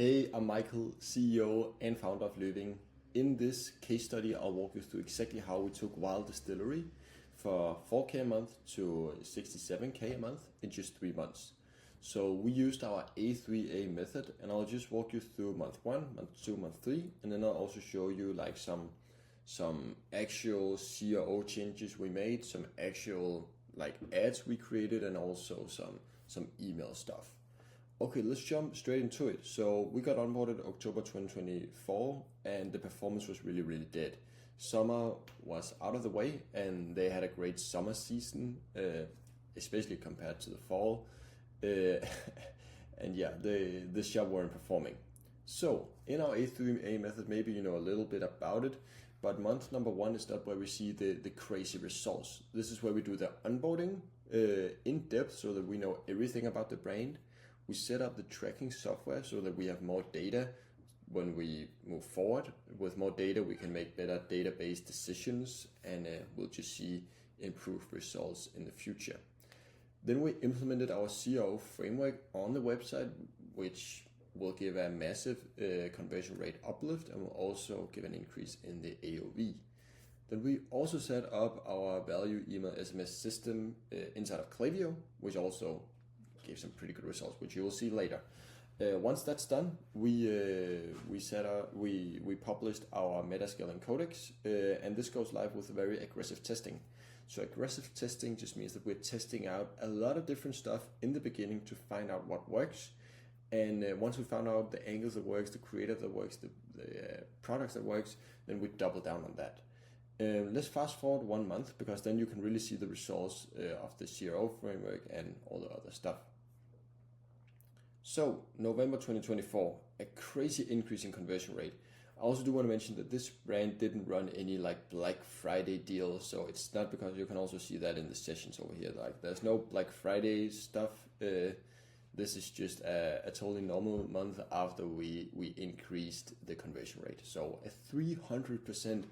Hey, I'm Michael, CEO and founder of Living. In this case study, I'll walk you through exactly how we took Wild Distillery for 4K a month to 67K a month in just 3 months. So we used our A3A method, and I'll just walk you through month 1, month 2, month 3, and then I'll also show you like some actual CRO changes we made, some actual like ads we created, and also some email stuff. Okay, let's jump straight into it. So we got onboarded October 2024, and the performance was really dead. Summer was out of the way, and they had a great summer season, especially compared to the fall. And yeah, the shop weren't performing. So in our A3A method, maybe you know a little bit about it, but month number 1 is not where we see the crazy results. This is where we do the onboarding in depth so that we know everything about the brand. We set up the tracking software so that we have more data when we move forward. With more data, we can make better database decisions, and we'll just see improved results in the future. Then we implemented our CRO framework on the website, which will give a massive conversion rate uplift and will also give an increase in the AOV. Then we also set up our value email SMS system inside of Klaviyo, which also gave some pretty good results, which you will see later. Once that's done, we published our Metascaling Codex, and this goes live with very aggressive testing. So aggressive testing just means that we're testing out a lot of different stuff in the beginning to find out what works. And once we found out the angles that works, the creative that works, the products that works, then we double down on that. Let's fast forward 1 month, because then you can really see the results of the CRO framework and all the other stuff. So November 2024, a crazy increase in conversion rate. I also do want to mention that this brand didn't run any like Black Friday deals, so it's not, because you can also see that in the sessions over here. Like there's no Black Friday stuff. This is just a totally normal month after we increased the conversion rate. So a 300%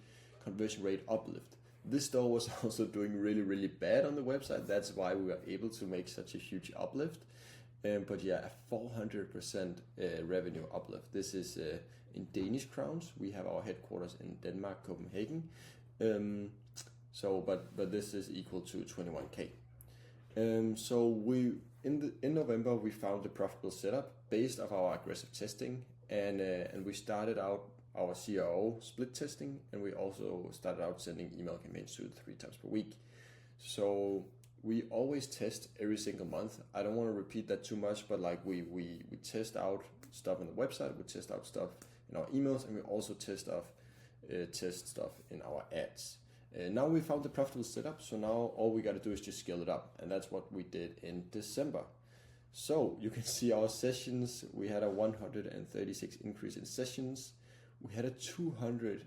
conversion rate uplift. This store was also doing really bad on the website. That's why we were able to make such a huge uplift. But yeah, a 400% revenue uplift. This is in Danish crowns. We have our headquarters in Denmark, Copenhagen. But this is equal to 21K. So in November we found the profitable setup based off our aggressive testing, and we started out our CRO split testing, and we also started out sending email campaigns 2 to 3 times per week. So we always test every single month. I don't want to repeat that too much, but like we test out stuff on the website, we test out stuff in our emails, and we also test stuff in our ads. Now we found the profitable setup, so now all we got to do is just scale it up, and that's what we did in December. So you can see our sessions. We had a 136 increase in sessions. We had a 200%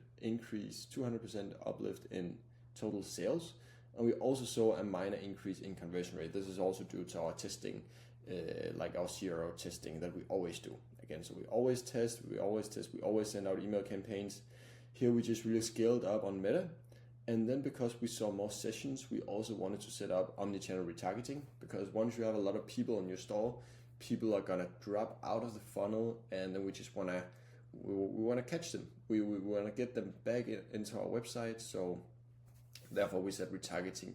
uplift in total sales. And we also saw a minor increase in conversion rate. This is also due to our testing, like our CRO testing that we always do. Again, so we always test, we always send out email campaigns. Here we just really scaled up on Meta. And then because we saw more sessions, we also wanted to set up omnichannel retargeting, because once you have a lot of people in your store, people are gonna drop out of the funnel, and then we just wanna catch them. We wanna get them back into our website. So therefore, we set retargeting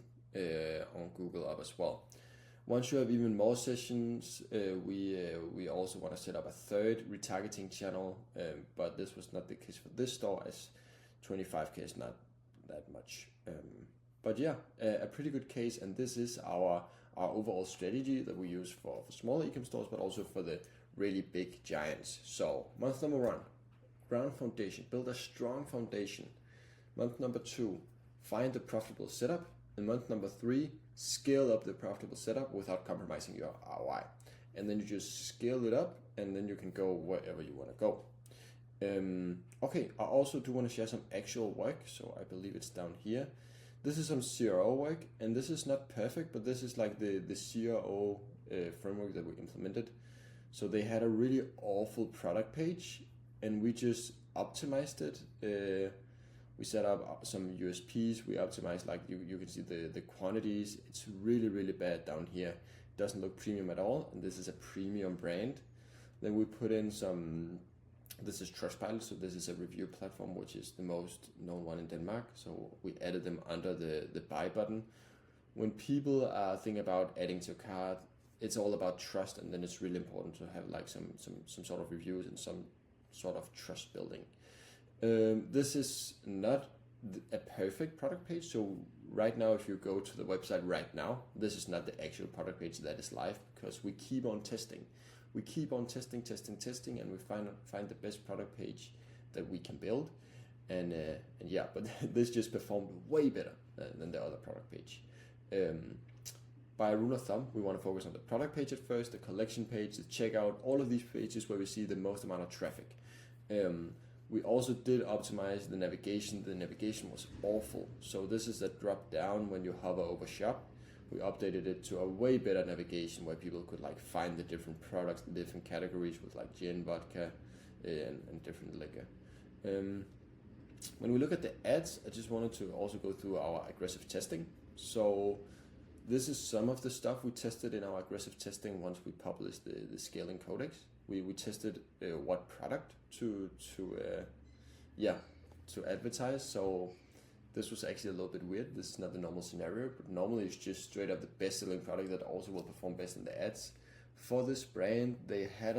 on Google up as well. Once you have even more sessions, we also want to set up a third retargeting channel, but this was not the case for this store, as 25K is not that much. But yeah, a pretty good case, and this is our overall strategy that we use for small e-com stores, but also for the really big giants. So month number 1, ground foundation, build a strong foundation. Month number 2, find the profitable setup. In month number 3, scale up the profitable setup without compromising your ROI. And then you just scale it up, and then you can go wherever you want to go. Okay, I also do want to share some actual work. So I believe it's down here. This is some CRO work, and this is not perfect, but this is like the CRO framework that we implemented. So they had a really awful product page, and we just optimized it. We set up some USPs. We optimized, like you can see the quantities. It's really bad down here. It doesn't look premium at all, and this is a premium brand. Then we put in some, this is Trustpilot, so this is a review platform which is the most known one in Denmark. So we added them under the buy button. When people are thinking about adding to a cart, it's all about trust, and then it's really important to have like some sort of reviews and some sort of trust building. This is not a perfect product page, so right now if you go to the website right now, this is not the actual product page that is live, because we keep on testing. We keep on testing, and we find the best product page that we can build, and yeah, but this just performed way better than the other product page. By a rule of thumb, we want to focus on the product page at first, the collection page, the checkout, all of these pages where we see the most amount of traffic. We also did optimize the navigation. The navigation was awful, so this is a drop down when you hover over shop. We updated it to a way better navigation where people could like find the different products, the different categories with like gin, vodka, and different liquor. When we look at the ads, I just wanted to also go through our aggressive testing. So this is some of the stuff we tested in our aggressive testing once we published the scaling codex. We tested what product to advertise. So this was actually a little bit weird. This is not the normal scenario, but normally it's just straight up the best selling product that also will perform best in the ads. For this brand, they had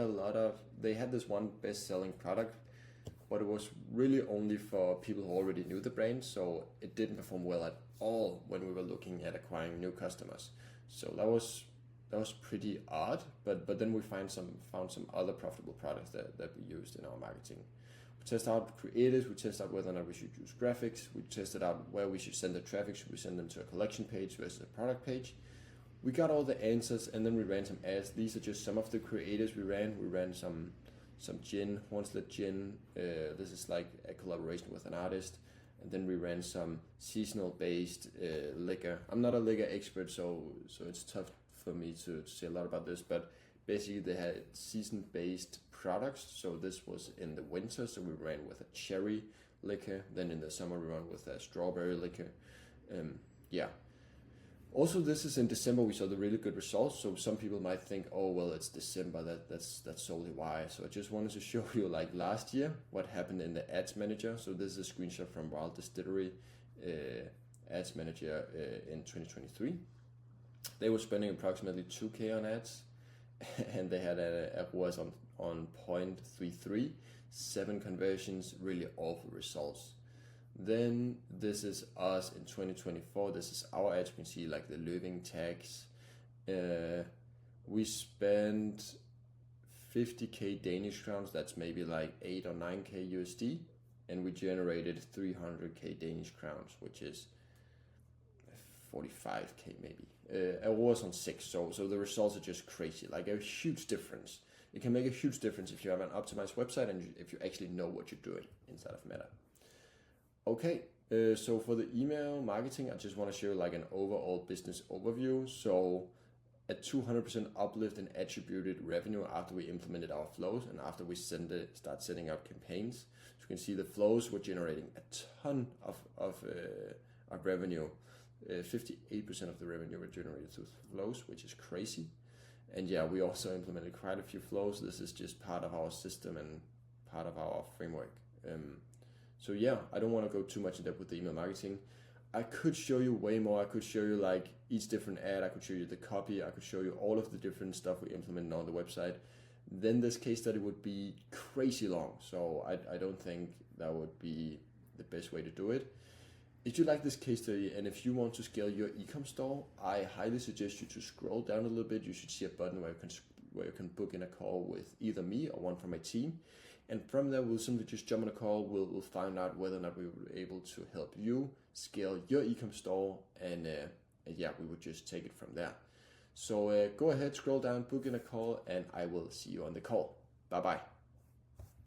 this one best selling product, but it was really only for people who already knew the brand, so it didn't perform well at all when we were looking at acquiring new customers. So that was pretty odd, but then we found some other profitable products that we used in our marketing. We test out creatives, we test out whether or not we should use graphics, we tested out where we should send the traffic, should we send them to a collection page versus a product page. We got all the answers, and then we ran some ads. These are just some of the creatives we ran. We ran some gin, Hornslet gin. This is like a collaboration with an artist. And then we ran some seasonal based liquor. I'm not a liquor expert, so it's tough for me to say a lot about this, but basically they had season based products. So this was in the winter, so we ran with a cherry liquor. Then in the summer we ran with a strawberry liquor. Also, this is in December. We saw the really good results. So some people might think, oh well, it's December. That's solely why. So I just wanted to show you like last year what happened in the ads manager. So this is a screenshot from Wild Distillery ads manager in 2023. They were spending approximately 2K on ads, and they had a ROAS on 0.33, 7 conversions, really awful results. Then this is us in 2024. This is our ads. You can see like the living tags. We spent 50k Danish crowns. That's maybe like 8 or 9k USD, and we generated 300k Danish crowns, which is 45k maybe. I was on 6, so the results are just crazy. Like a huge difference. It can make a huge difference if you have an optimized website and if you actually know what you're doing inside of Meta. Okay, so for the email marketing, I just want to show like an overall business overview. So a 200% uplift in attributed revenue after we implemented our flows and after we start setting up campaigns. So you can see the flows were generating a ton of revenue. 58% of the revenue were generated through flows, which is crazy. And yeah, we also implemented quite a few flows. This is just part of our system and part of our framework. So yeah, I don't want to go too much in depth with the email marketing. I could show you way more. I could show you like each different ad. I could show you the copy. I could show you all of the different stuff we implemented on the website. Then this case study would be crazy long. So I don't think that would be the best way to do it. If you like this case study and if you want to scale your e-com store, I highly suggest you to scroll down a little bit. You should see a button where you can book in a call with either me or one from my team. And from there, we'll simply just jump on a call. We'll find out whether or not we were able to help you scale your e-com store. And yeah, we would just take it from there. So go ahead, scroll down, book in a call, and I will see you on the call. Bye-bye.